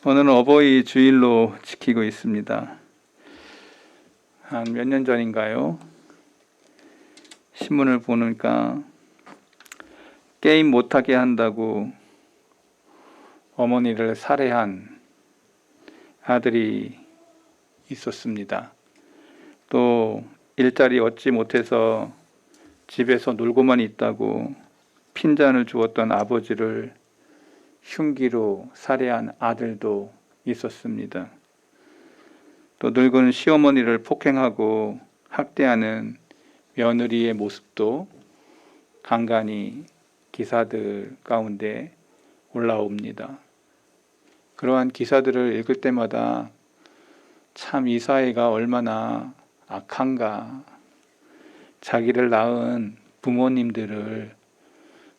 오늘은 어버이 주일로 지키고 있습니다. 한 몇 년 전인가요? 신문을 보니까 게임 못하게 한다고 어머니를 살해한 아들이 있었습니다. 또 일자리 얻지 못해서 집에서 놀고만 있다고 핀잔을 주었던 아버지를 흉기로 살해한 아들도 있었습니다. 또 늙은 시어머니를 폭행하고 학대하는 며느리의 모습도 간간히 기사들 가운데 올라옵니다. 그러한 기사들을 읽을 때마다 참 이 사회가 얼마나 악한가, 자기를 낳은 부모님들을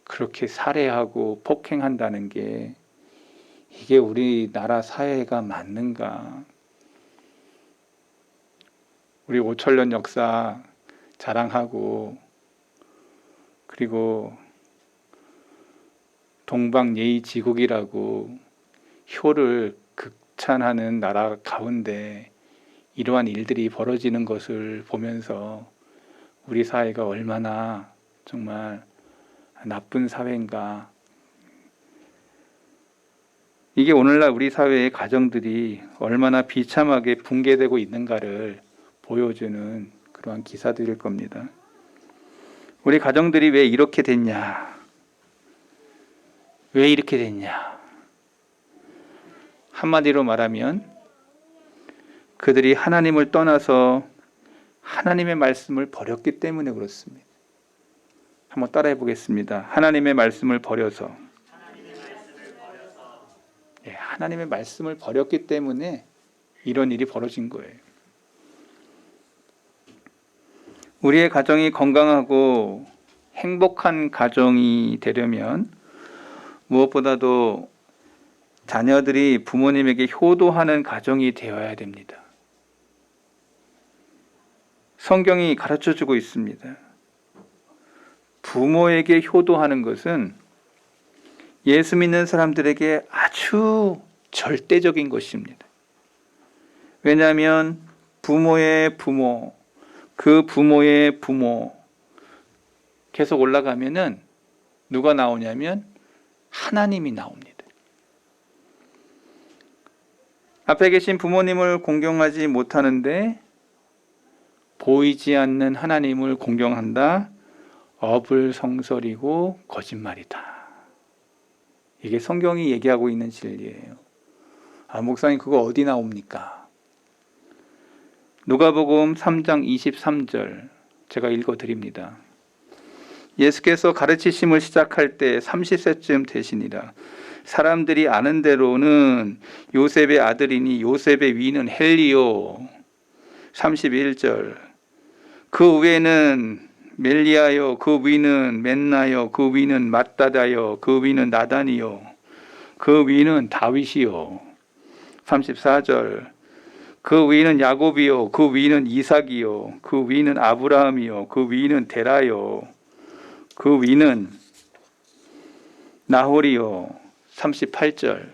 그렇게 살해하고 폭행한다는 게 이게 우리나라 사회가 맞는가? 우리 5,000년 역사 자랑하고 그리고 동방예의지국이라고 효를 극찬하는 나라 가운데 이러한 일들이 벌어지는 것을 보면서 우리 사회가 얼마나 정말 나쁜 사회인가. 이게 오늘날 우리 사회의 가정들이 얼마나 비참하게 붕괴되고 있는가를 보여주는 그러한 기사들일 겁니다. 우리 가정들이 왜 이렇게 됐냐? 왜 이렇게 됐냐? 한마디로 말하면 그들이 하나님을 떠나서 하나님의 말씀을 버렸기 때문에 그렇습니다. 한번 따라해 보겠습니다. 하나님의 말씀을 버려서. 하나님의 말씀을 버렸기 때문에 이런 일이 벌어진 거예요. 우리의 가정이 건강하고 행복한 가정이 되려면 무엇보다도 자녀들이 부모님에게 효도하는 가정이 되어야 됩니다. 성경이 가르쳐주고 있습니다. 부모에게 효도하는 것은 예수 믿는 사람들에게 아주 절대적인 것입니다. 왜냐하면 부모의 부모, 그 부모의 부모 계속 올라가면은 누가 나오냐면 하나님이 나옵니다. 앞에 계신 부모님을 공경하지 못하는데 보이지 않는 하나님을 공경한다. 어불성설이고 거짓말이다. 이게 성경이 얘기하고 있는 진리예요. 목사님 그거 어디 나옵니까? 누가복음 3장 23절 제가 읽어드립니다. 예수께서 가르치심을 시작할 때 30세쯤 되시니라. 사람들이 아는 대로는 요셉의 아들이니 요셉의 위는 헬리요. 31절 그 위에는 멜리아요, 그 위는 맨나요, 그 위는 mattat다요, 그 위는 나단이요, 그 위는 다윗이요. 34절 그 위는 야곱이요, 그 위는 이삭이요, 그 위는 아브라함이요, 그 위는 데라요, 그 위는 나홀이요. 38절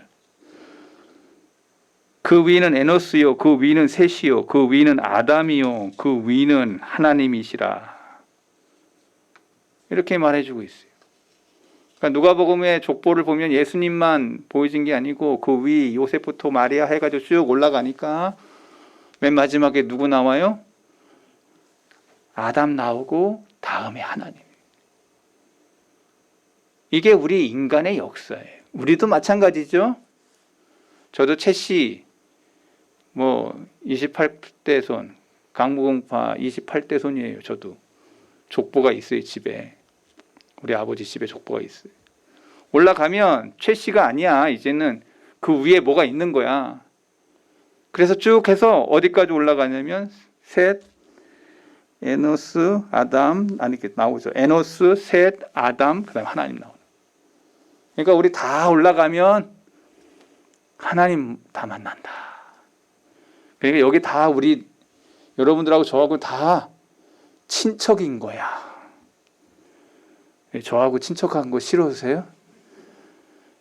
그 위는 에노스요, 그 위는 셋이요, 그 위는 아담이요, 그 위는 하나님이시라. 이렇게 말해주고 있어요. 그러니까 누가복음의 족보를 보면 예수님만 보여진 게 아니고 그 위 요셉부터 마리아 해가지고 쭉 올라가니까 맨 마지막에 누구 나와요? 아담 나오고 다음에 하나님. 이게 우리 인간의 역사예요. 우리도 마찬가지죠. 저도 채씨 28대 손, 강무공파 28대 손이에요. 저도 족보가 있어요. 집에. 우리 아버지 집에 족보가 있어요. 올라가면 최씨가 아니야. 이제는 그 위에 뭐가 있는 거야. 그래서 쭉 해서 어디까지 올라가냐면 셋, 에노스, 아담, 이렇게 나오죠. 에노스, 셋, 아담, 그 다음에 하나님 나오는. 그러니까 우리 다 올라가면 하나님 다 만난다. 그러니까 여기 다 우리 여러분들하고 저하고 다 친척인 거야. 저하고 친척한 거 싫으세요?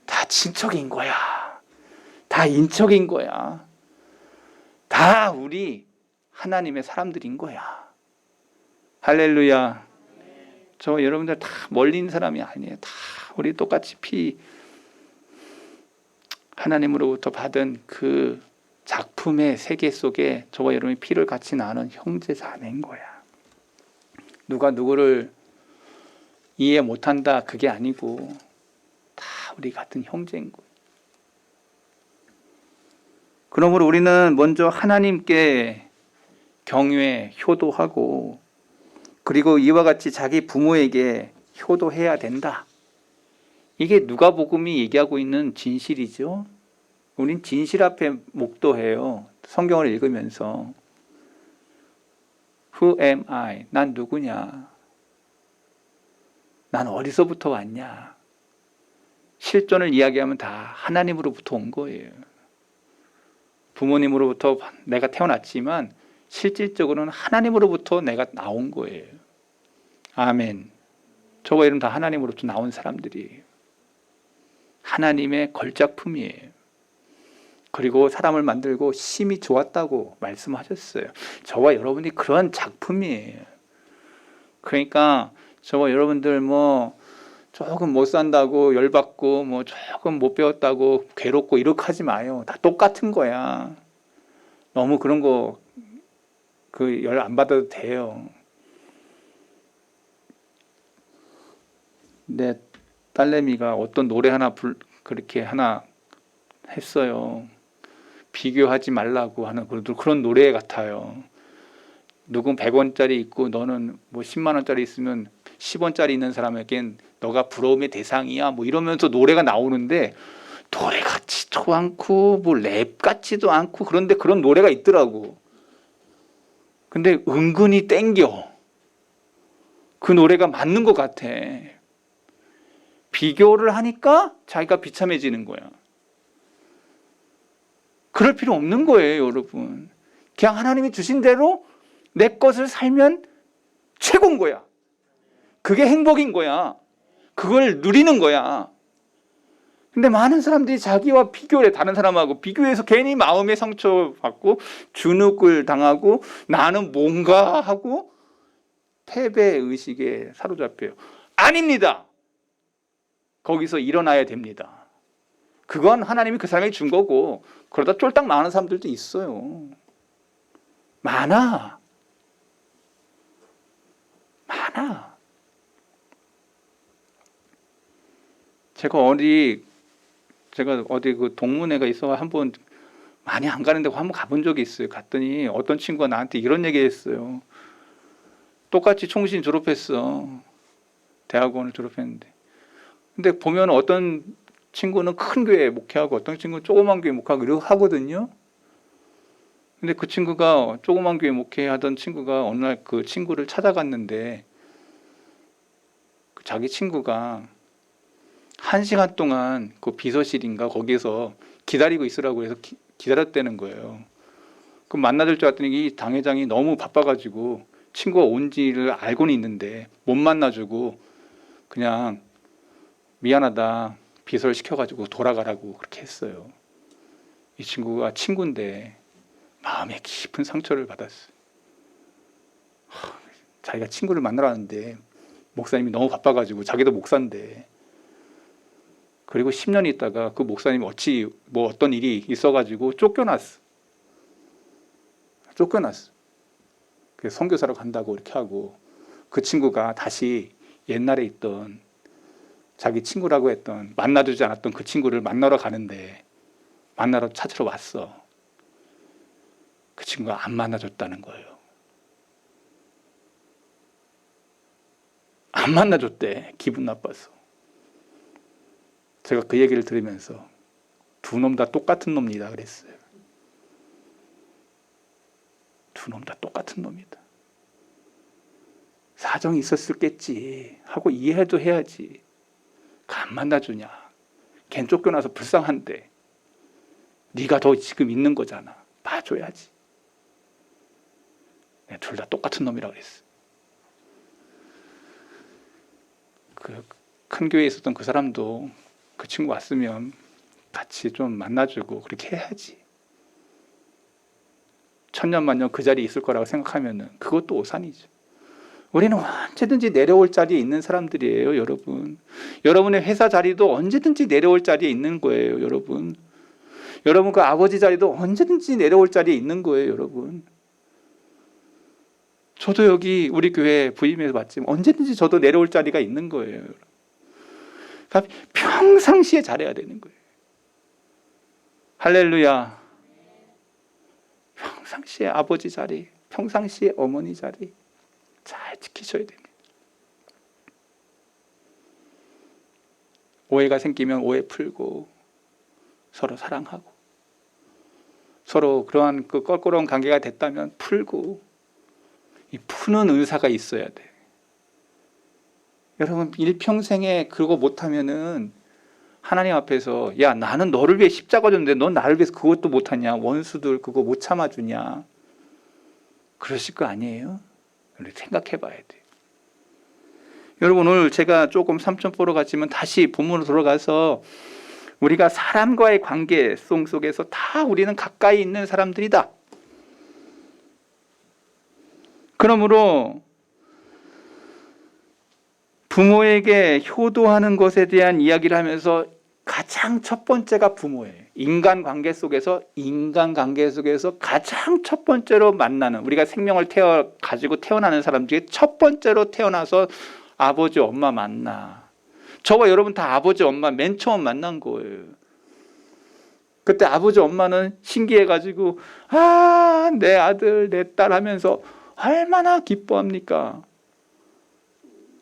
다 친척인 거야. 다 인척인 거야. 다 우리 하나님의 사람들인 거야. 할렐루야. 저 여러분들 다 멀리 있는 사람이 아니에요. 다 우리 똑같이 피 하나님으로부터 받은 그 작품의 세계 속에 저와 여러분이 피를 같이 나눈 형제 자매인 거야. 누가 누구를 이해 못한다 그게 아니고 다 우리 같은 형제인 거야. 그러므로 우리는 먼저 하나님께 경외, 효도하고 그리고 이와 같이 자기 부모에게 효도해야 된다. 이게 누가복음이 얘기하고 있는 진실이죠. 우린 진실 앞에 묵도해요. 성경을 읽으면서 Who am I? 난 누구냐? 난 어디서부터 왔냐? 실존을 이야기하면 다 하나님으로부터 온 거예요. 부모님으로부터 내가 태어났지만 실질적으로는 하나님으로부터 내가 나온 거예요. 아멘. 저와 여러분 다 하나님으로부터 나온 사람들이에요. 하나님의 걸작품이에요. 그리고 사람을 만들고 심히 좋았다고 말씀하셨어요. 저와 여러분이 그런 작품이에요. 그러니까 저와 여러분들 조금 못 산다고 열받고 조금 못 배웠다고 괴롭고 이렇게 하지 마요. 다 똑같은 거야. 너무 그런 거 열 안 받아도 돼요. 내 딸내미가 어떤 노래 그렇게 하나 했어요. 비교하지 말라고 하는 그런 노래 같아요. 누군 100원짜리 있고 너는 10만 원짜리 있으면 10원짜리 있는 사람에겐 너가 부러움의 대상이야 이러면서 노래가 나오는데 노래 같지도 않고 랩 같지도 않고 그런데 그런 노래가 있더라고. 근데 은근히 땡겨. 그 노래가 맞는 것 같아. 비교를 하니까 자기가 비참해지는 거야. 그럴 필요 없는 거예요, 여러분. 그냥 하나님이 주신 대로 내 것을 살면 최고인 거야. 그게 행복인 거야. 그걸 누리는 거야. 근데 많은 사람들이 자기와 비교를 해. 다른 사람하고 비교해서 괜히 마음의 상처받고 주눅을 당하고 나는 뭔가 하고 패배의식에 사로잡혀요. 아닙니다. 거기서 일어나야 됩니다. 그건 하나님이 그 사람에게 준 거고 그러다 쫄딱 망하는 사람들도 있어요. 많아. 제가 어디 그 동문회가 있어 한번 많이 안 가는 데 한번 가본 적이 있어요. 갔더니 어떤 친구가 나한테 이런 얘기 했어요. 똑같이 총신 졸업했어. 대학원을 졸업했는데. 근데 보면 어떤 친구는 큰 교회에 목회하고 어떤 친구는 조그만 교회에 목회하고 이러고 하거든요. 근데 그 친구가 조그만 교회 목회하던 친구가 어느 날 그 친구를 찾아갔는데 자기 친구가 1시간 동안 그 비서실인가 거기에서 기다리고 있으라고 해서 기다렸다는 거예요. 그럼 만나줄 줄 알았더니 이 당회장이 너무 바빠가지고 친구가 온지를 알고는 있는데 못 만나주고 그냥 미안하다 비서를 시켜가지고 돌아가라고 그렇게 했어요. 이 친구가 친구인데 마음에 깊은 상처를 받았어요. 자기가 친구를 만나러 왔는데 목사님이 너무 바빠가지고 자기도 목사인데 그리고 10년 있다가 그 목사님이 어떤 일이 있어가지고 쫓겨났어. 그래서 선교사로 간다고 이렇게 하고 그 친구가 다시 옛날에 있던 자기 친구라고 했던 만나주지 않았던 그 친구를 만나러 가는데 찾으러 왔어. 그 친구가 안 만나줬다는 거예요. 안 만나줬대. 기분 나빠서. 제가 그 얘기를 들으면서 두 놈 다 똑같은 놈이다 그랬어요. 두 놈 다 똑같은 놈이다. 사정이 있었겠지 하고 이해도 해야지. 안 만나주냐. 걘 쫓겨나서 불쌍한데 네가 더 지금 있는 거잖아. 봐줘야지. 둘 다 똑같은 놈이라고 그랬어. 그 큰 교회에 있었던 그 사람도 그 친구 왔으면 같이 좀 만나주고 그렇게 해야지. 천년만년 그 자리에 있을 거라고 생각하면은 그것도 오산이죠. 우리는 언제든지 내려올 자리에 있는 사람들이에요, 여러분. 여러분의 회사 자리도 언제든지 내려올 자리에 있는 거예요, 여러분. 여러분 그 아버지 자리도 언제든지 내려올 자리에 있는 거예요, 여러분. 저도 여기 우리 교회 부임해서 봤지만 언제든지 저도 내려올 자리가 있는 거예요. 그러니까 평상시에 잘해야 되는 거예요. 할렐루야. 평상시에 아버지 자리, 평상시에 어머니 자리 잘 지키셔야 됩니다. 오해가 생기면 오해 풀고 서로 사랑하고 서로 그러한 그 껄끄러운 관계가 됐다면 풀고 이 푸는 의사가 있어야 돼. 여러분 일평생에 그거 못하면은 하나님 앞에서 야 나는 너를 위해 십자가 졌는데 넌 나를 위해서 그것도 못하냐, 원수들 그거 못 참아주냐, 그러실 거 아니에요? 생각해 봐야 돼. 여러분 오늘 제가 조금 삼천포로 갔지만 다시 본문으로 돌아가서 우리가 사람과의 관계 속에서 다 우리는 가까이 있는 사람들이다. 그러므로 부모에게 효도하는 것에 대한 이야기를 하면서 가장 첫 번째가 부모예요. 인간관계 속에서 가장 첫 번째로 만나는, 우리가 생명을 가지고 태어나는 사람 중에 첫 번째로 태어나서 아버지 엄마 만나. 저와 여러분 다 아버지 엄마 맨 처음 만난 거예요. 그때 아버지 엄마는 신기해가지고 내 아들 내 딸 하면서 얼마나 기뻐합니까?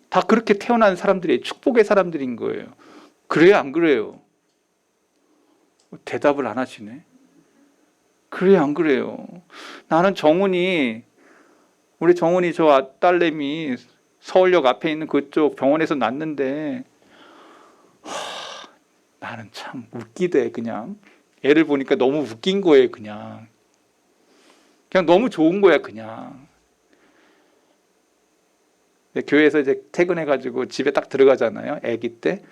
다 그렇게 태어난 사람들이 축복의 사람들인 거예요. 그래요, 안 그래요? 대답을 안 하시네. 그래요, 안 그래요? 나는 우리 정훈이 저 딸내미 서울역 앞에 있는 그쪽 병원에서 낳는데 나는 참 웃기대. 그냥 애를 보니까 너무 웃긴 거예요. 그냥 너무 좋은 거야. 그냥 교회에서 이제 퇴근해가지고 집에 딱 들어가잖아요. 아기 때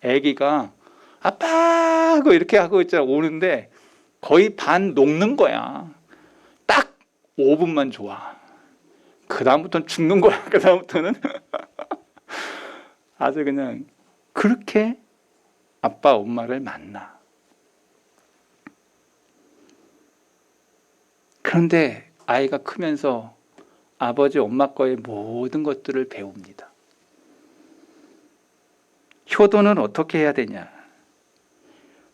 아기가 아빠 하고 이렇게 하고 있잖아. 오는데 거의 반 녹는 거야. 딱 5분만 좋아. 그 다음부터는 죽는 거야. 그 다음부터는 아주 그냥 그렇게 아빠 엄마를 만나. 그런데 아이가 크면서 아버지 엄마 거의 모든 것들을 배웁니다. 효도는 어떻게 해야 되냐?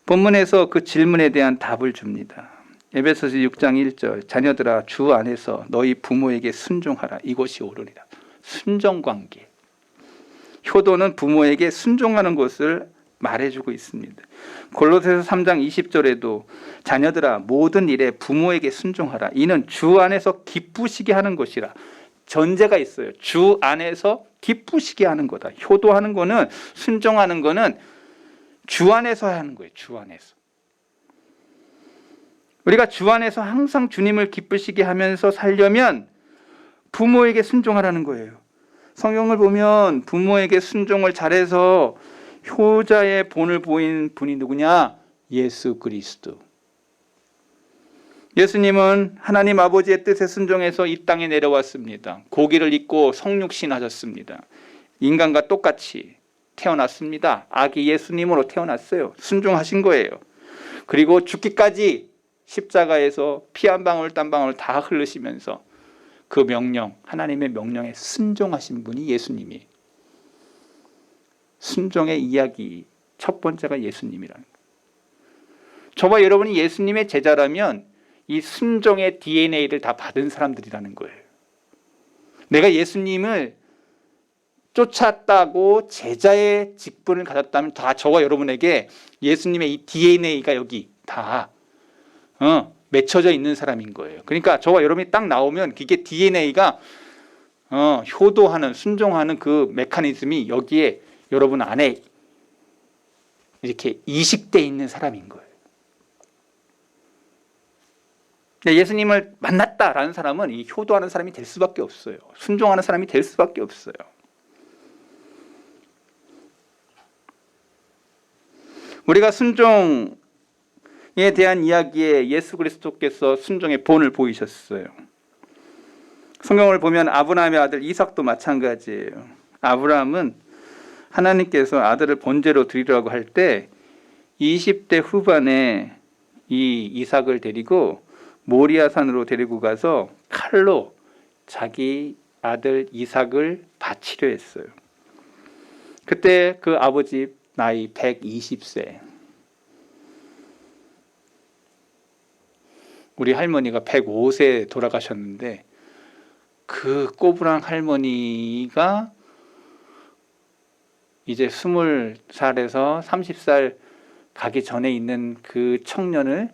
본문에서 그 질문에 대한 답을 줍니다. 에베소서 6장 1절 자녀들아 주 안에서 너희 부모에게 순종하라. 이것이 옳으리라. 순종관계. 효도는 부모에게 순종하는 것을 말해주고 있습니다. 골로새서 3장 20절에도 자녀들아 모든 일에 부모에게 순종하라. 이는 주 안에서 기쁘시게 하는 것이라. 전제가 있어요. 주 안에서 기쁘시게 하는 거다. 효도하는 거는, 순종하는 거는 주 안에서 하는 거예요. 주 안에서. 우리가 주 안에서 항상 주님을 기쁘시게 하면서 살려면 부모에게 순종하라는 거예요. 성경을 보면 부모에게 순종을 잘해서 효자의 본을 보인 분이 누구냐? 예수 그리스도. 예수님은 하나님 아버지의 뜻에 순종해서 이 땅에 내려왔습니다. 고기를 입고 성육신 하셨습니다. 인간과 똑같이 태어났습니다. 아기 예수님으로 태어났어요. 순종하신 거예요. 그리고 죽기까지 십자가에서 피 한 방울 땀 방울 다 흘리시면서 그 명령, 하나님의 명령에 순종하신 분이 예수님이에요. 순종의 이야기 첫 번째가 예수님이라는 거예요. 저와 여러분이 예수님의 제자라면 이 순종의 DNA를 다 받은 사람들이라는 거예요. 내가 예수님을 쫓았다고 제자의 직분을 가졌다면 다 저와 여러분에게 예수님의 이 DNA가 여기 다 맺혀져 있는 사람인 거예요. 그러니까 저와 여러분이 딱 나오면 그게 DNA가 효도하는, 순종하는 그 메커니즘이 여기에 여러분 안에 이렇게 이식되어 있는 사람인 거예요. 예수님을 만났다라는 사람은 이 효도하는 사람이 될 수밖에 없어요. 순종하는 사람이 될 수밖에 없어요. 우리가 순종에 대한 이야기에 예수 그리스도께서 순종의 본을 보이셨어요. 성경을 보면 아브라함의 아들 이삭도 마찬가지예요. 아브라함은 하나님께서 아들을 번제로 드리려고 할 때 20대 후반에 이 이삭을 데리고 모리아산으로 데리고 가서 칼로 자기 아들 이삭을 바치려 했어요. 그때 그 아버지 나이 120세, 우리 할머니가 105세에 돌아가셨는데 그 꼬부랑 할머니가 이제 20살에서 30살 가기 전에 있는 그 청년을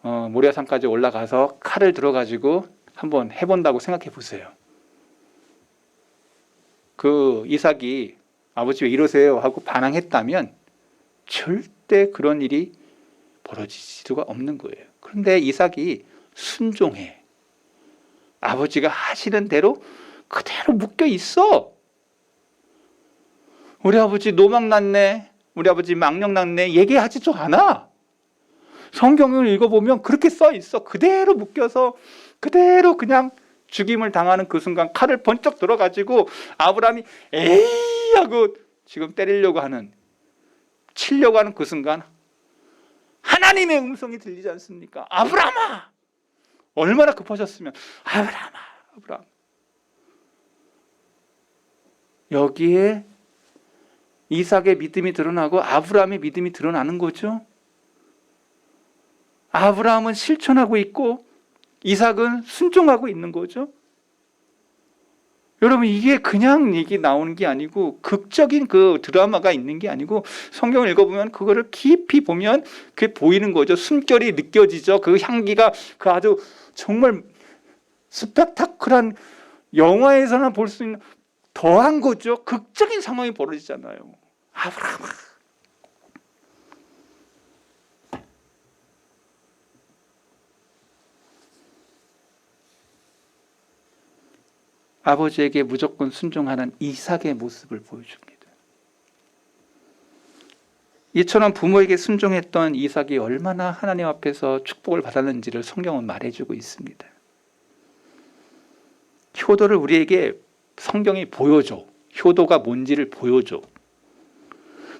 모리아산까지 올라가서 칼을 들어가지고 한번 해본다고 생각해 보세요. 그 이삭이 아버지 왜 이러세요 하고 반항했다면 절대 그런 일이 벌어질 수가 없는 거예요. 그런데 이삭이 순종해. 아버지가 하시는 대로 그대로 묶여 있어. 우리 아버지 노망 났네, 우리 아버지 망령 났네 얘기하지도 않아. 성경을 읽어보면 그렇게 써 있어. 그대로 묶여서 그대로 그냥 죽임을 당하는 그 순간 칼을 번쩍 들어가지고 아브라함이 에이 하고 지금 때리려고 하는, 치려고 하는 그 순간 하나님의 음성이 들리지 않습니까? 아브라함아! 얼마나 급하셨으면 아브라함아, 아브라함. 여기에 이삭의 믿음이 드러나고 아브라함의 믿음이 드러나는 거죠. 아브라함은 실천하고 있고 이삭은 순종하고 있는 거죠. 여러분, 이게 그냥 얘기 나오는 게 아니고 극적인 그 드라마가 있는 게 아니고 성경을 읽어보면 그거를 깊이 보면 그게 보이는 거죠. 숨결이 느껴지죠. 그 향기가 그 아주 정말 스펙타클한, 영화에서나 볼 수 있는 더한 거죠. 극적인 상황이 벌어지잖아요. 아브라함. 아버지에게 무조건 순종하는 이삭의 모습을 보여줍니다. 이처럼 부모에게 순종했던 이삭이 얼마나 하나님 앞에서 축복을 받았는지를 성경은 말해주고 있습니다. 효도를 우리에게 성경이 보여줘. 효도가 뭔지를 보여줘.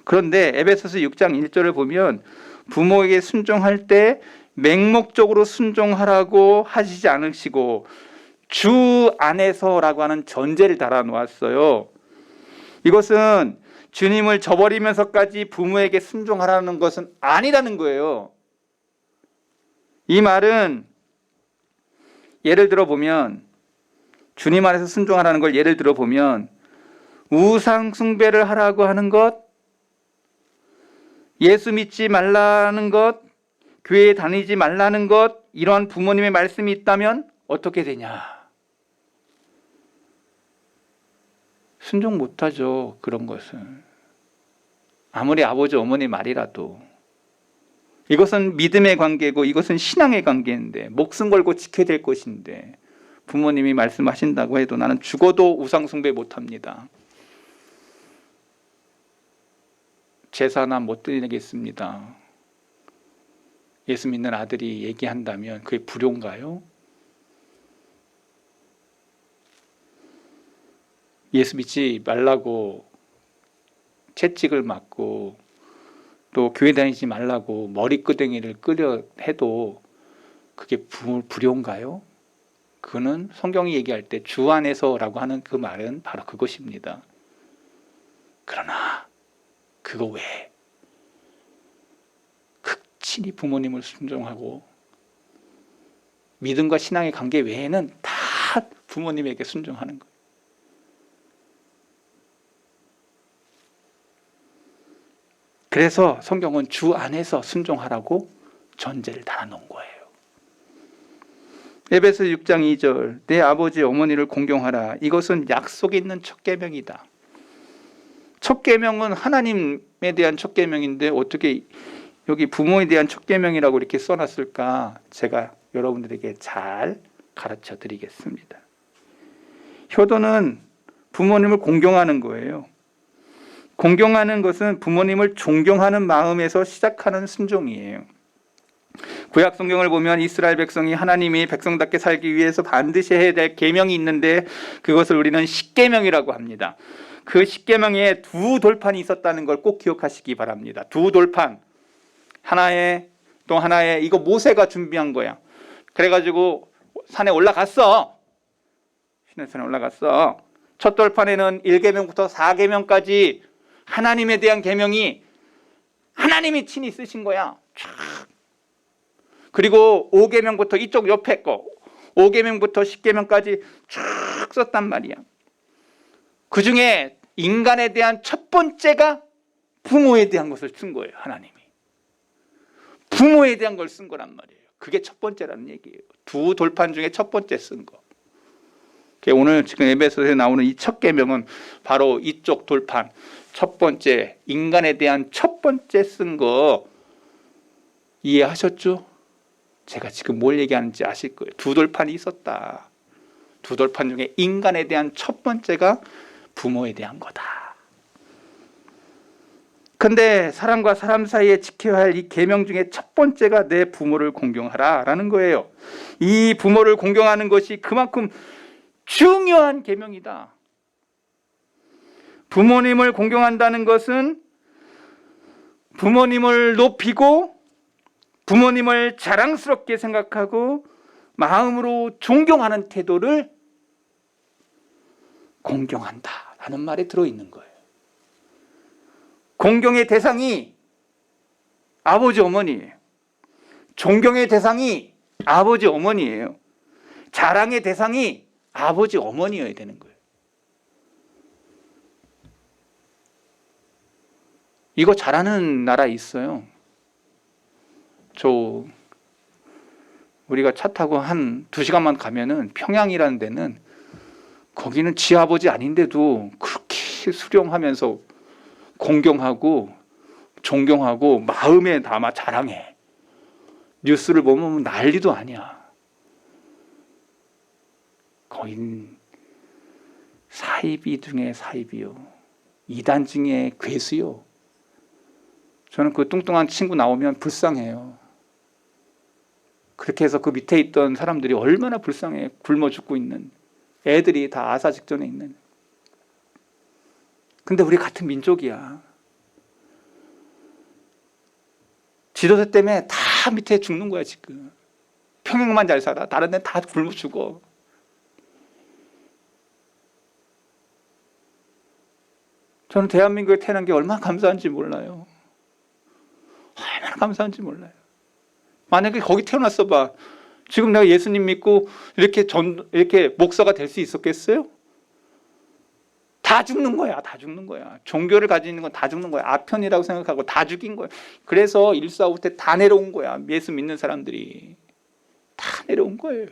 그런데 에베소서 6장 1절을 보면 부모에게 순종할 때 맹목적으로 순종하라고 하시지 않으시고 주 안에서라고 하는 전제를 달아놓았어요. 이것은 주님을 저버리면서까지 부모에게 순종하라는 것은 아니라는 거예요. 이 말은 예를 들어 보면, 주님 안에서 순종하라는 걸 예를 들어 보면 우상 숭배를 하라고 하는 것, 예수 믿지 말라는 것, 교회에 다니지 말라는 것, 이러한 부모님의 말씀이 있다면 어떻게 되냐? 순종 못하죠. 그런 것은. 아무리 아버지 어머니 말이라도. 이것은 믿음의 관계고 이것은 신앙의 관계인데, 목숨 걸고 지켜야 될 것인데 부모님이 말씀하신다고 해도 나는 죽어도 우상 숭배 못합니다. 제사나 못 드리겠습니다. 예수 믿는 아들이 얘기한다면 그게 불효인가요? 예수 믿지 말라고 채찍을 맞고 또 교회 다니지 말라고 머리끄댕이를 끌려 해도 그게 불효인가요? 그거는 성경이 얘기할 때 주 안에서라고 하는 그 말은 바로 그것입니다. 그러나 그거 외에 극진히 부모님을 순종하고 믿음과 신앙의 관계 외에는 다 부모님에게 순종하는 거예요. 그래서 성경은 주 안에서 순종하라고 전제를 달아놓은 거예요. 에베소 6장 2절, 내 아버지 어머니를 공경하라. 이것은 약속이 있는 첫 계명이다. 첫 계명은 하나님에 대한 첫 계명인데 어떻게 여기 부모에 대한 첫 계명이라고 이렇게 써놨을까? 제가 여러분들에게 잘 가르쳐 드리겠습니다. 효도는 부모님을 공경하는 거예요. 공경하는 것은 부모님을 존경하는 마음에서 시작하는 순종이에요. 구약 성경을 보면 이스라엘 백성이 하나님이 백성답게 살기 위해서 반드시 해야 될 계명이 있는데 그것을 우리는 십계명이라고 합니다. 그 십계명에 두 돌판이 있었다는 걸 꼭 기억하시기 바랍니다. 두 돌판. 하나에 또 하나에 이거 모세가 준비한 거야. 그래가지고 산에 올라갔어. 시내산에 올라갔어. 첫 돌판에는 1계명부터 4계명까지 하나님에 대한 계명이 하나님이 친히 쓰신 거야. 촥. 그리고 5계명부터 이쪽 옆에 거 5계명부터 10계명까지 쫙 썼단 말이야. 그 중에 인간에 대한 첫 번째가 부모에 대한 것을 쓴 거예요. 하나님이 부모에 대한 걸 쓴 거란 말이에요. 그게 첫 번째라는 얘기예요. 두 돌판 중에 첫 번째 쓴 거. 오늘 지금 에베소서에 나오는 이 첫 계명은 바로 이쪽 돌판 첫 번째 인간에 대한 첫 번째 쓴 거 이해하셨죠? 제가 지금 뭘 얘기하는지 아실 거예요. 두 돌판이 있었다. 두 돌판 중에 인간에 대한 첫 번째가 부모에 대한 거다. 근데 사람과 사람 사이에 지켜야 할 이 계명 중에 첫 번째가 내 부모를 공경하라 라는 거예요. 이 부모를 공경하는 것이 그만큼 중요한 계명이다. 부모님을 공경한다는 것은 부모님을 높이고 부모님을 자랑스럽게 생각하고 마음으로 존경하는 태도를 공경한다라는 말에 들어있는 거예요. 공경의 대상이 아버지 어머니예요. 존경의 대상이 아버지 어머니예요. 자랑의 대상이 아버지 어머니여야 되는 거예요. 이거 잘하는 나라 있어요. 우리가 차 타고 한 2시간만 가면은 평양이라는 데는 거기는 지 아버지 아닌데도 그렇게 수령하면서 공경하고 존경하고 마음에 담아 자랑해. 뉴스를 보면 난리도 아니야. 거긴 사이비 중에 사이비요. 이단 중에 괴수요. 저는 그 뚱뚱한 친구 나오면 불쌍해요. 그렇게 해서 그 밑에 있던 사람들이 얼마나 불쌍해. 굶어 죽고 있는 애들이 다 아사 직전에 있는. 근데 우리 같은 민족이야. 지도세 때문에 다 밑에 죽는 거야 지금. 평양만 잘 살아. 다른 데는 다 굶어 죽어. 저는 대한민국에 태어난 게 얼마나 감사한지 몰라요. 얼마나 감사한지 몰라요. 만약에 거기 태어났어 봐. 지금 내가 예수님 믿고 이렇게 목사가 될 수 있었겠어요? 다 죽는 거야. 다 죽는 거야. 종교를 가지고 있는 건 다 죽는 거야. 아편이라고 생각하고 다 죽인 거야. 그래서 145 때 다 내려온 거야. 예수 믿는 사람들이 다 내려온 거예요.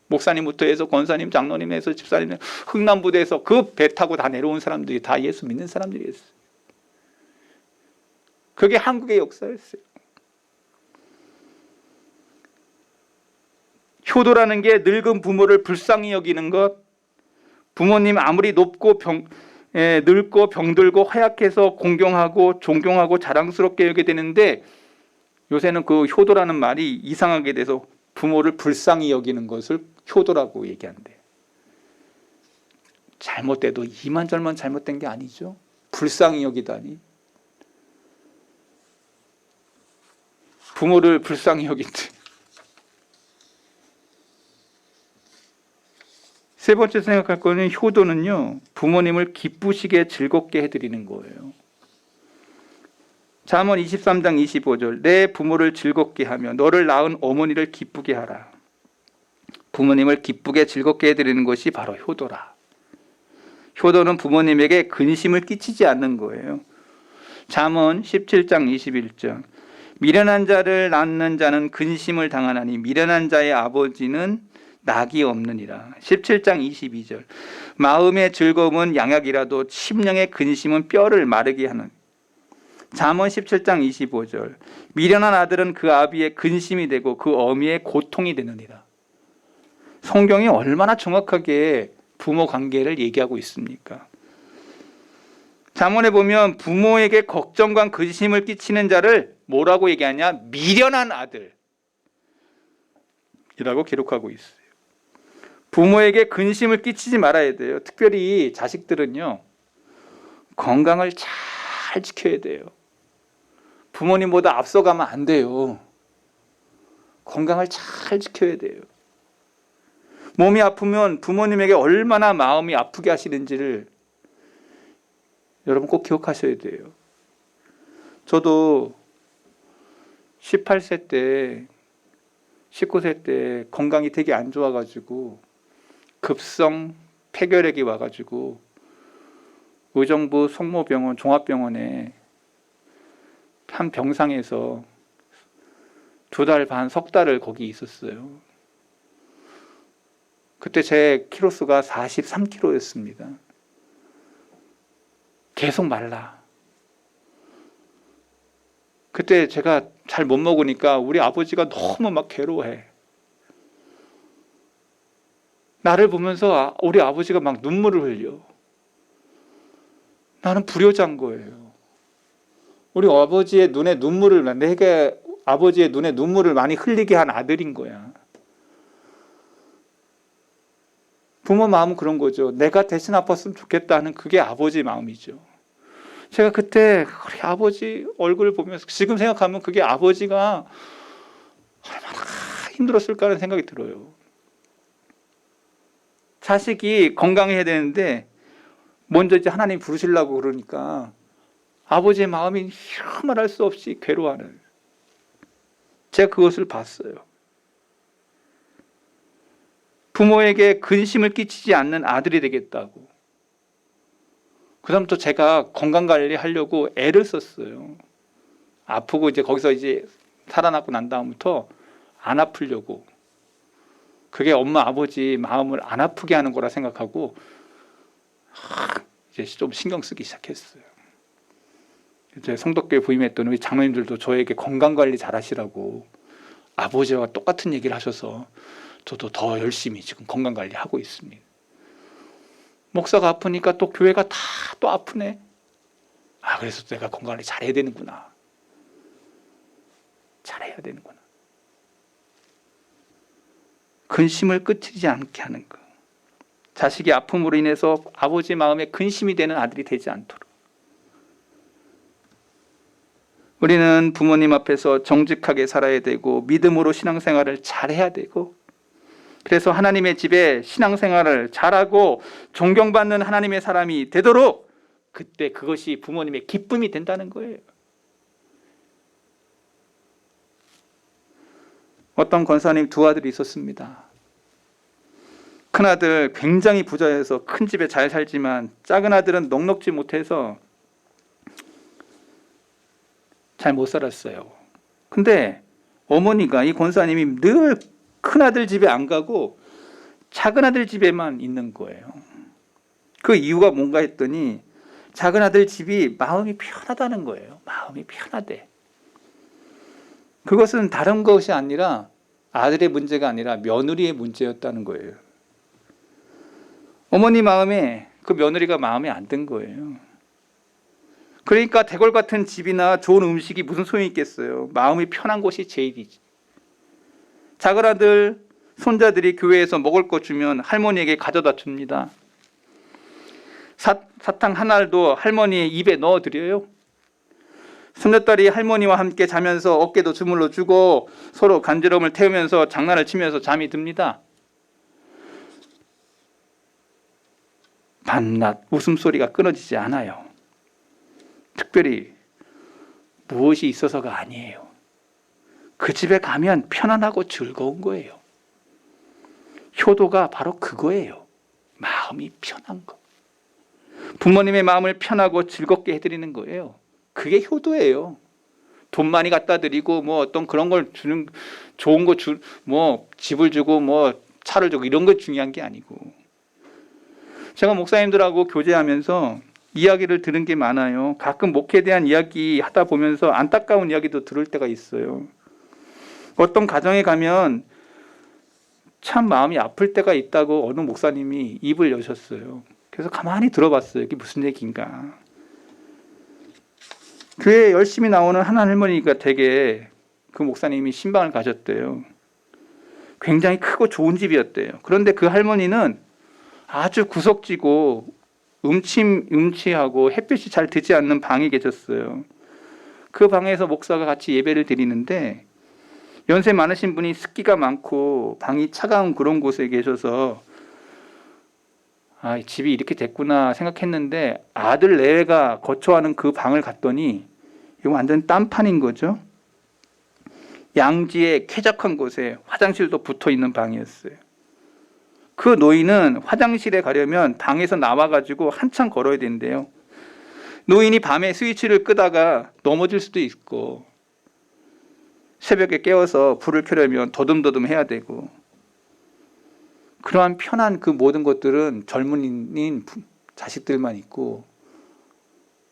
목사님부터 해서 권사님, 장로님에서 집사님, 흥남부대에서 그 배 타고 다 내려온 사람들이 다 예수 믿는 사람들이었어요. 그게 한국의 역사였어요. 효도라는 게 늙은 부모를 불쌍히 여기는 것, 부모님 아무리 늙고 병들고 허약해서 공경하고 존경하고 자랑스럽게 여기게 되는데 요새는 그 효도라는 말이 이상하게 돼서 부모를 불쌍히 여기는 것을 효도라고 얘기한대. 잘못돼도 이만저만 잘못된 게 아니죠. 불쌍히 여기다니. 부모를 불쌍히 여긴대. 세 번째 생각할 거는 효도는요, 부모님을 기쁘시게 즐겁게 해드리는 거예요. 잠언 23장 25절 내 부모를 즐겁게 하며 너를 낳은 어머니를 기쁘게 하라. 부모님을 기쁘게 즐겁게 해드리는 것이 바로 효도라. 효도는 부모님에게 근심을 끼치지 않는 거예요. 잠언 17장 21절 미련한 자를 낳는 자는 근심을 당하나니 미련한 자의 아버지는 낙이 없느니라. 17장 22절 마음의 즐거움은 양약이라도 심령의 근심은 뼈를 마르게 하는. 잠언 17장 25절 미련한 아들은 그 아비의 근심이 되고 그 어미의 고통이 되느니라. 성경이 얼마나 정확하게 부모 관계를 얘기하고 있습니까? 잠언에 보면 부모에게 걱정과 근심을 끼치는 자를 뭐라고 얘기하냐? 미련한 아들이라고 기록하고 있어요. 부모에게 근심을 끼치지 말아야 돼요. 특별히 자식들은요, 건강을 잘 지켜야 돼요. 부모님보다 앞서가면 안 돼요. 건강을 잘 지켜야 돼요. 몸이 아프면 부모님에게 얼마나 마음이 아프게 하시는지를 여러분 꼭 기억하셔야 돼요. 저도 18세 때, 19세 때 건강이 되게 안 좋아가지고 급성 폐결핵이 와가지고 의정부 성모병원 종합병원에 한 병상에서 2달 반, 석 달을 거기 있었어요. 그때 제 키로수가 43kg였습니다. 계속 말라. 그때 제가 잘 못 먹으니까 우리 아버지가 너무 막 괴로워해. 나를 보면서 우리 아버지가 막 눈물을 흘려. 나는 불효자인 거예요. 우리 아버지의 눈에 눈물을, 내게 아버지의 눈에 눈물을 많이 흘리게 한 아들인 거야. 부모 마음은 그런 거죠. 내가 대신 아팠으면 좋겠다는 그게 아버지 마음이죠. 제가 그때 우리 아버지 얼굴을 보면서 지금 생각하면 그게 아버지가 얼마나 힘들었을까 하는 생각이 들어요. 자식이 건강해야 되는데 먼저 이제 하나님 부르시려고 그러니까 아버지의 마음이 말할 수 없이 괴로워하는, 제가 그것을 봤어요. 부모에게 근심을 끼치지 않는 아들이 되겠다고. 그 다음부터 제가 건강관리 하려고 애를 썼어요. 아프고 이제 거기서 이제 살아나고 난 다음부터 안 아프려고. 그게 엄마 아버지 마음을 안 아프게 하는 거라 생각하고 이제 좀 신경 쓰기 시작했어요. 이제 성덕교회 부임했던 우리 장로님들도 저에게 건강관리 잘 하시라고 아버지와 똑같은 얘기를 하셔서 저도 더 열심히 지금 건강관리하고 있습니다. 목사가 아프니까 또 교회가 다 또 아프네. 그래서 내가 건강관리 잘해야 되는구나. 잘해야 되는구나. 근심을 끊이지 않게 하는 것. 자식이 아픔으로 인해서 아버지 마음에 근심이 되는 아들이 되지 않도록. 우리는 부모님 앞에서 정직하게 살아야 되고 믿음으로 신앙생활을 잘해야 되고, 그래서 하나님의 집에 신앙생활을 잘하고 존경받는 하나님의 사람이 되도록, 그때 그것이 부모님의 기쁨이 된다는 거예요. 어떤 권사님 2아들이 있었습니다. 큰아들 굉장히 부자여서 큰 집에 잘 살지만 작은 아들은 넉넉지 못해서 잘 못 살았어요. 근데 어머니가, 이 권사님이 늘 큰아들 집에 안 가고 작은 아들 집에만 있는 거예요. 그 이유가 뭔가 했더니 작은 아들 집이 마음이 편하다는 거예요. 마음이 편하대. 그것은 다른 것이 아니라 아들의 문제가 아니라 며느리의 문제였다는 거예요. 어머니 마음에 그 며느리가 마음에 안 든 거예요. 그러니까 대궐 같은 집이나 좋은 음식이 무슨 소용이 있겠어요. 마음이 편한 것이 제일이지. 작은 아들, 손자들이 교회에서 먹을 것 주면 할머니에게 가져다 줍니다. 사탕 한 알도 할머니 입에 넣어드려요. 손녀딸이 할머니와 함께 자면서 어깨도 주물러 주고 서로 간지럼을 태우면서 장난을 치면서 잠이 듭니다. 밤낮 웃음소리가 끊어지지 않아요. 특별히 무엇이 있어서가 아니에요. 그 집에 가면 편안하고 즐거운 거예요. 효도가 바로 그거예요. 마음이 편한 거. 부모님의 마음을 편하고 즐겁게 해드리는 거예요. 그게 효도예요. 돈 많이 갖다 드리고 뭐 어떤 그런 걸 주는, 좋은 거 뭐 집을 주고 뭐 차를 주고 이런 거 중요한 게 아니고. 제가 목사님들하고 교제하면서 이야기를 들은 게 많아요. 가끔 목회에 대한 이야기 하다 보면서 안타까운 이야기도 들을 때가 있어요. 어떤 가정에 가면 참 마음이 아플 때가 있다고 어느 목사님이 입을 여셨어요. 그래서 가만히 들어봤어요. 이게 무슨 얘기인가. 교회에 열심히 나오는 한 할머니가 되게 그 목사님이 신방을 가졌대요. 굉장히 크고 좋은 집이었대요. 그런데 그 할머니는 아주 구석지고 음치하고 햇빛이 잘 드지 않는 방에 계셨어요. 그 방에서 목사가 같이 예배를 드리는데 연세 많으신 분이 습기가 많고 방이 차가운 그런 곳에 계셔서 집이 이렇게 됐구나 생각했는데 아들 내외가 거처하는 그 방을 갔더니 이거 완전 딴판인 거죠. 양지에 쾌적한 곳에 화장실도 붙어 있는 방이었어요. 그 노인은 화장실에 가려면 방에서 나와가지고 한참 걸어야 된대요. 노인이 밤에 스위치를 끄다가 넘어질 수도 있고 새벽에 깨워서 불을 켜려면 더듬더듬 해야 되고 그러한 편한 그 모든 것들은 젊은이인 자식들만 있고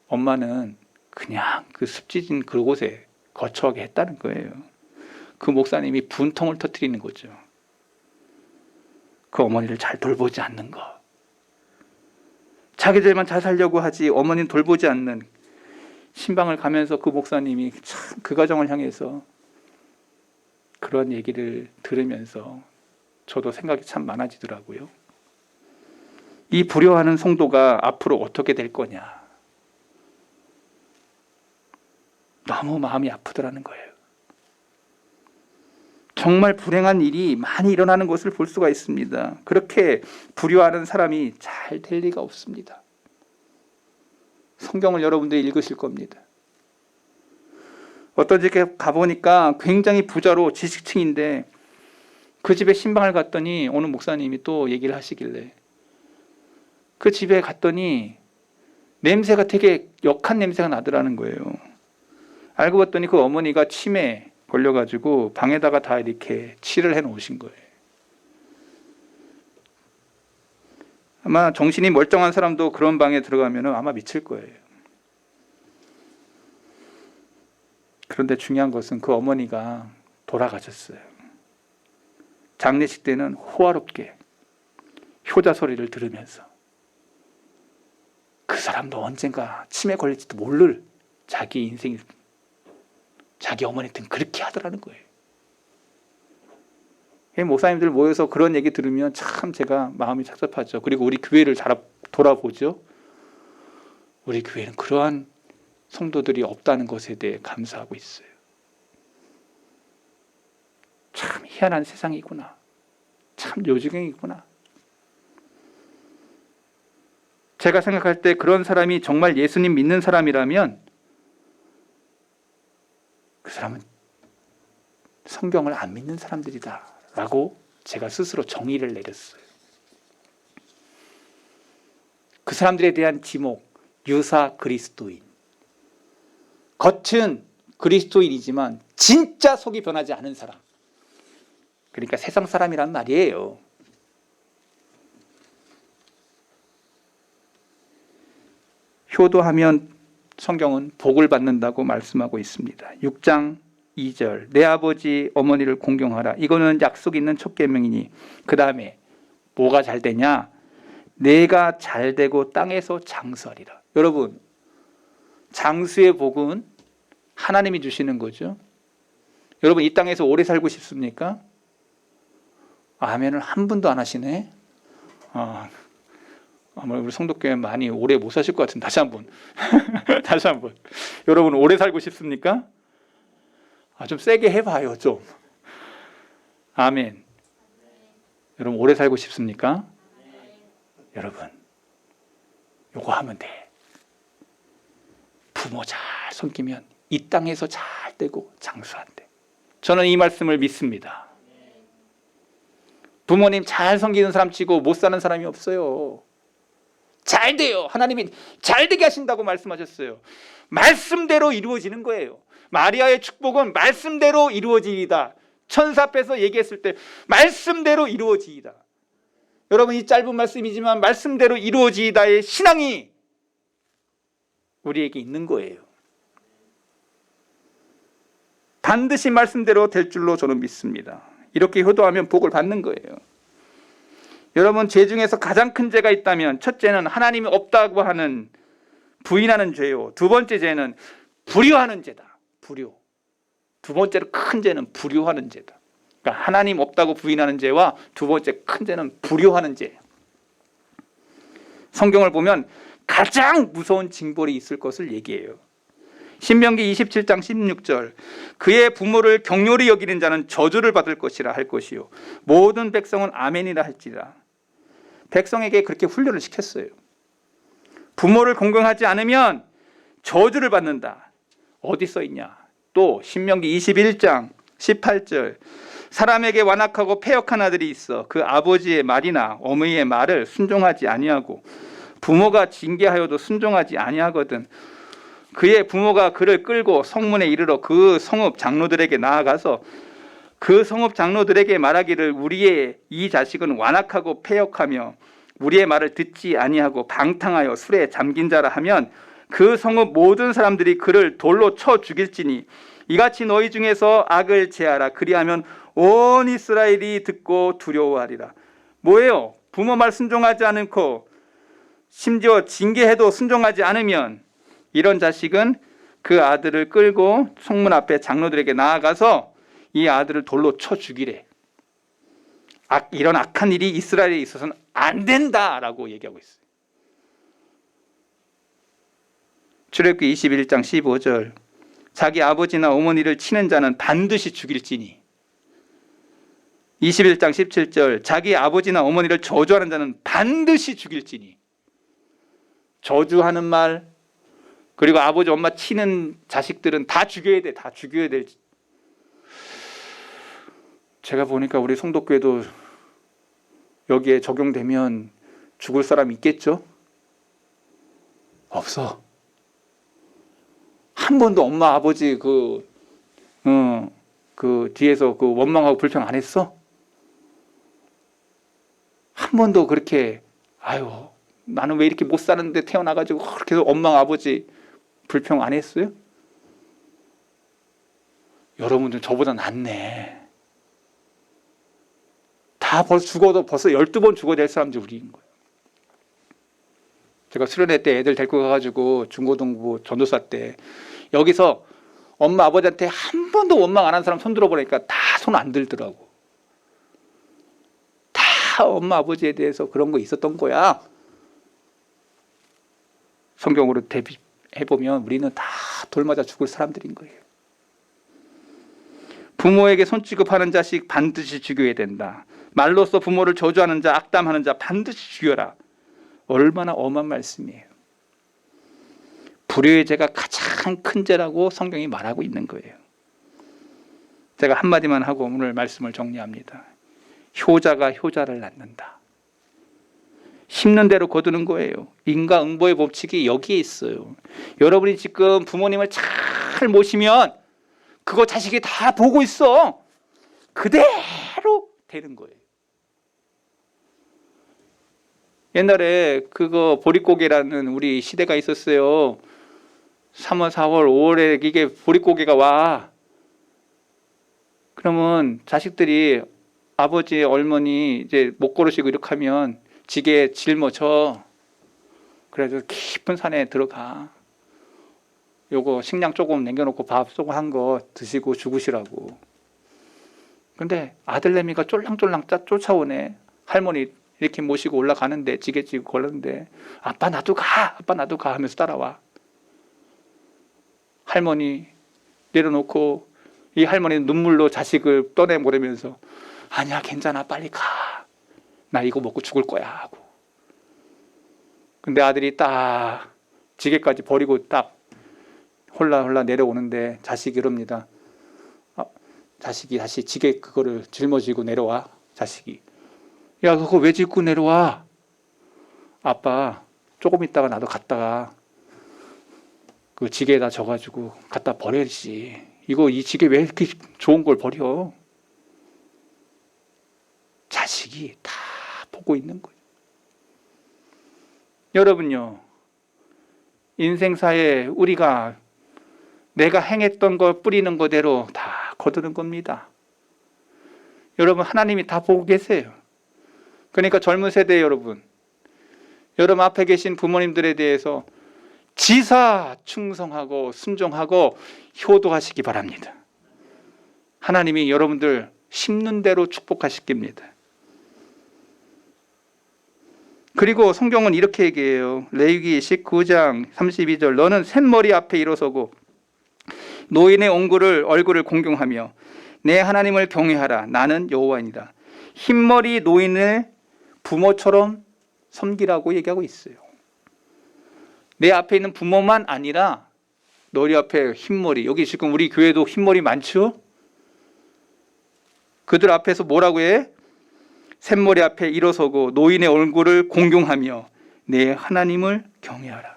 엄마는 그냥 그 습지진 그곳에 거처하게 했다는 거예요. 그 목사님이 분통을 터뜨리는 거죠. 그 어머니를 잘 돌보지 않는 거. 자기들만 잘 살려고 하지 어머니는 돌보지 않는 신방을 가면서 그 목사님이 참 그 가정을 향해서 그런 얘기를 들으면서 저도 생각이 참 많아지더라고요. 이 불효하는 성도가 앞으로 어떻게 될 거냐. 너무 마음이 아프더라는 거예요. 정말 불행한 일이 많이 일어나는 것을 볼 수가 있습니다. 그렇게 불효하는 사람이 잘 될 리가 없습니다. 성경을 여러분들이 읽으실 겁니다. 어떤 집에 가보니까 굉장히 부자로 지식층인데 그 집에 신방을 갔더니 어느 목사님이 또 얘기를 하시길래 그 집에 갔더니 냄새가 되게 역한 냄새가 나더라는 거예요. 알고 봤더니 그 어머니가 치매에 걸려가지고 방에다가 다 이렇게 칠을 해놓으신 거예요. 아마 정신이 멀쩡한 사람도 그런 방에 들어가면 아마 미칠 거예요. 그런데 중요한 것은 그 어머니가 돌아가셨어요. 장례식 때는 호화롭게 효자 소리를 들으면서 그 사람도 언젠가 치매 걸릴지도 모를 자기 인생이 자기 어머니한테는 그렇게 하더라는 거예요. 목사님들 모여서 그런 얘기 들으면 참 제가 마음이 섭섭하죠. 그리고 우리 교회를 잘 돌아보죠. 우리 교회는 그러한 성도들이 없다는 것에 대해 감사하고 있어요. 참 희한한 세상이구나. 참 요지경이구나. 제가 생각할 때 그런 사람이 정말 예수님 믿는 사람이라면 그 사람은 성경을 안 믿는 사람들이다 라고 제가 스스로 정의를 내렸어요. 그 사람들에 대한 지목, 유사 그리스도인. 겉은 그리스도인이지만 진짜 속이 변하지 않은 사람. 그러니까 세상 사람이란 말이에요. 효도하면 성경은 복을 받는다고 말씀하고 있습니다. 6장 2절 내 아버지 어머니를 공경하라. 이거는 약속 있는 첫 계명이니 그 다음에 뭐가 잘 되냐? 내가 잘 되고 땅에서 장수하리라. 여러분 장수의 복은 하나님이 주시는 거죠. 여러분 이 땅에서 오래 살고 싶습니까? 아멘을 한 분도 안 하시네. 아마 우리 성도교회 많이 오래 못 사실 것 같은데 다시 한번 다시 한번 여러분 오래 살고 싶습니까? 좀 세게 해봐요 좀. 아멘. 여러분 오래 살고 싶습니까? 여러분 요거 하면 돼. 부모 잘 섬기면 이 땅에서 잘 되고 장수한대. 저는 이 말씀을 믿습니다. 부모님 잘 섬기는 사람 치고 못 사는 사람이 없어요. 잘 돼요. 하나님이 잘 되게 하신다고 말씀하셨어요. 말씀대로 이루어지는 거예요. 마리아의 축복은 말씀대로 이루어지이다. 천사 앞에서 얘기했을 때 말씀대로 이루어지이다. 여러분 이 짧은 말씀이지만 말씀대로 이루어지이다의 신앙이 우리에게 있는 거예요. 반드시 말씀대로 될 줄로 저는 믿습니다. 이렇게 효도하면 복을 받는 거예요. 여러분 죄 중에서 가장 큰 죄가 있다면 첫째는 하나님이 없다고 하는 부인하는 죄요. 두 번째 죄는 불효하는 죄다. 불효. 두 번째로 큰 죄는 불효하는 죄다. 그러니까 하나님 없다고 부인하는 죄와 두 번째 큰 죄는 불효하는 죄. 성경을 보면 가장 무서운 징벌이 있을 것을 얘기해요. 신명기 27장 16절, 그의 부모를 격렬히 여기는 자는 저주를 받을 것이라 할 것이요 모든 백성은 아멘이라 할지라. 백성에게 그렇게 훈련을 시켰어요. 부모를 공경하지 않으면 저주를 받는다. 어디 써 있냐? 또 신명기 21장 18절, 사람에게 완악하고 패역한 아들이 있어 그 아버지의 말이나 어머니의 말을 순종하지 아니하고 부모가 징계하여도 순종하지 아니하거든 그의 부모가 그를 끌고 성문에 이르러 그 성읍 장로들에게 나아가서 그 성읍 장로들에게 말하기를 우리의 이 자식은 완악하고 패역하며 우리의 말을 듣지 아니하고 방탕하여 술에 잠긴 자라 하면 그 성읍 모든 사람들이 그를 돌로 쳐 죽일지니 이같이 너희 중에서 악을 제하라. 그리하면 온 이스라엘이 듣고 두려워하리라. 뭐예요? 부모 말 순종하지 않고 심지어 징계해도 순종하지 않으면 이런 자식은 그 아들을 끌고 성문 앞에 장로들에게 나아가서 이 아들을 돌로 쳐 죽이래. 이런 악한 일이 이스라엘에 있어서는 안 된다라고 얘기하고 있어요. 출애굽기 21장 15절, 자기 아버지나 어머니를 치는 자는 반드시 죽일지니. 21장 17절, 자기 아버지나 어머니를 저주하는 자는 반드시 죽일지니. 저주하는 말, 그리고 아버지 엄마 치는 자식들은 다 죽여야 돼. 다 죽여야 될. 제가 보니까 우리 성도교회도 여기에 적용되면 죽을 사람 있겠죠? 없어. 한 번도 엄마 아버지 그 뒤에서 그 원망하고 불평 안 했어? 한 번도 그렇게 아유 나는 왜 이렇게 못 사는데 태어나가지고 그렇게 엄마 아버지 불평 안 했어요? 여러분들 저보다 낫네. 다 벌써 죽어도 벌써 12번 죽어야 될 사람들이 우리인 거예요. 제가 수련회 때 애들 데리고 가가지고 중고등부 전도사 때 여기서 엄마 아버지한테 한 번도 원망 안 한 사람 손 들어보니까 다 손 안 들더라고. 다 엄마 아버지에 대해서 그런 거 있었던 거야. 성경으로 대비해보면 우리는 다 돌 맞아 죽을 사람들인 거예요. 부모에게 손취급하는 자식 반드시 죽여야 된다. 말로써 부모를 저주하는 자, 악담하는 자 반드시 죽여라. 얼마나 엄한 말씀이에요. 불효의 죄가 가장 큰 죄라고 성경이 말하고 있는 거예요. 제가 한마디만 하고 오늘 말씀을 정리합니다. 효자가 효자를 낳는다. 심는 대로 거두는 거예요. 인과응보의 법칙이 여기에 있어요. 여러분이 지금 부모님을 잘 모시면 그거 자식이 다 보고 있어. 그대로 되는 거예요. 옛날에 그거 보릿고개라는 우리 시대가 있었어요. 3월, 4월, 5월에 이게 보릿고개가 와. 그러면 자식들이 아버지, 어머니 이제 못 걸으시고 이렇게 하면 지게에 짊어져. 그래서 깊은 산에 들어가. 요거 식량 조금 남겨놓고 밥 조금 한 거 드시고 죽으시라고. 근데 아들내미가 쫄랑쫄랑 쫓아오네. 할머니 이렇게 모시고 올라가는데 지게 지고 걸었는데 아빠 나도 가, 아빠 나도 가 하면서 따라와. 할머니 내려놓고 이 할머니는 눈물로 자식을 떠내보내면서 아니야 괜찮아 빨리 가. 나 이거 먹고 죽을 거야 하고. 근데 아들이 딱 지게까지 버리고 딱 홀라 내려오는데 자식이 이럽니다. 자식이 다시 지게 그거를 짊어지고 내려와. 자식이 야 그거 왜 짚고 내려와? 아빠 조금 있다가 나도 갔다가 그 지게에다 져가지고 갖다 버려야지. 이 지게 왜 이렇게 좋은 걸 버려? 자식이 다 보고 있는 거예요. 여러분요, 인생사에 우리가 내가 행했던 걸 뿌리는 거대로 다 거두는 겁니다. 여러분 하나님이 다 보고 계세요. 그러니까 젊은 세대 여러분 앞에 계신 부모님들에 대해서 지사 충성하고 순종하고 효도하시기 바랍니다. 하나님이 여러분들 심는 대로 축복하실 겁니다. 그리고 성경은 이렇게 얘기해요. 레위기 19장 32절 너는 샘머리 앞에 일어서고 노인의 얼굴을 공경하며 내 하나님을 경외하라. 나는 여호와이니라. 흰머리 노인을 부모처럼 섬기라고 얘기하고 있어요. 내 앞에 있는 부모만 아니라 너희 앞에 흰머리, 여기 지금 우리 교회도 흰머리 많죠? 그들 앞에서 뭐라고 해? 샘머리 앞에 일어서고 노인의 얼굴을 공경하며 내 하나님을 경외하라.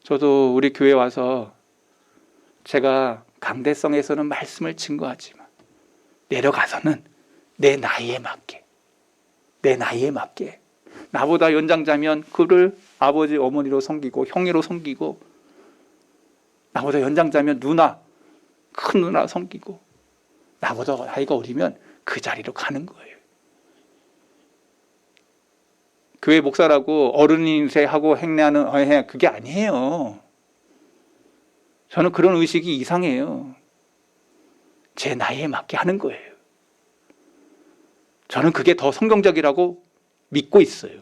저도 우리 교회 와서 제가 강대성에서는 말씀을 증거하지만 내려가서는 내 나이에 맞게 나보다 연장자면 그를 아버지 어머니로 섬기고 형이로 섬기고, 나보다 연장자면 누나, 큰 누나 섬기고, 나보다 나이가 어리면 그 자리로 가는 거예요. 교회 목사라고 어른인세하고 행내하는 그게 아니에요. 저는 그런 의식이 이상해요. 제 나이에 맞게 하는 거예요. 저는 그게 더 성경적이라고 믿고 있어요.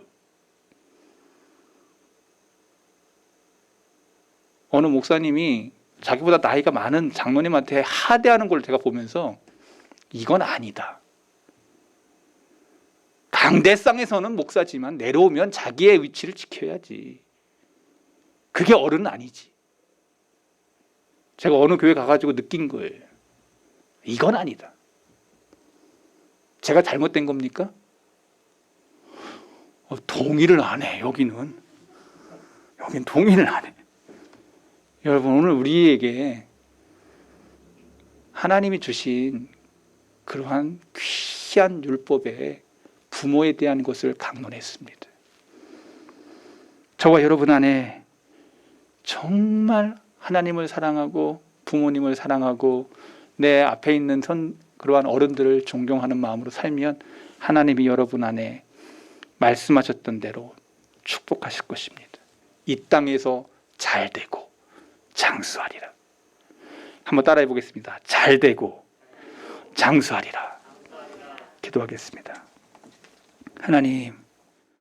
어느 목사님이 자기보다 나이가 많은 장로님한테 하대하는 걸 제가 보면서 이건 아니다. 강대상에서는 목사지만 내려오면 자기의 위치를 지켜야지. 그게 어른은 아니지. 제가 어느 교회 가가지고 느낀 거예요. 이건 아니다. 제가 잘못된 겁니까? 동의를 안 해. 여긴 동의를 안 해. 여러분, 오늘 우리에게 하나님이 주신 그러한 귀한 율법에 부모에 대한 것을 강론했습니다. 저와 여러분 안에 정말 하나님을 사랑하고 부모님을 사랑하고 내 앞에 있는 그러한 어른들을 존경하는 마음으로 살면 하나님이 여러분 안에 말씀하셨던 대로 축복하실 것입니다. 이 땅에서 잘 되고 장수하리라. 한번 따라해 보겠습니다. 잘 되고 장수하리라. 기도하겠습니다. 하나님,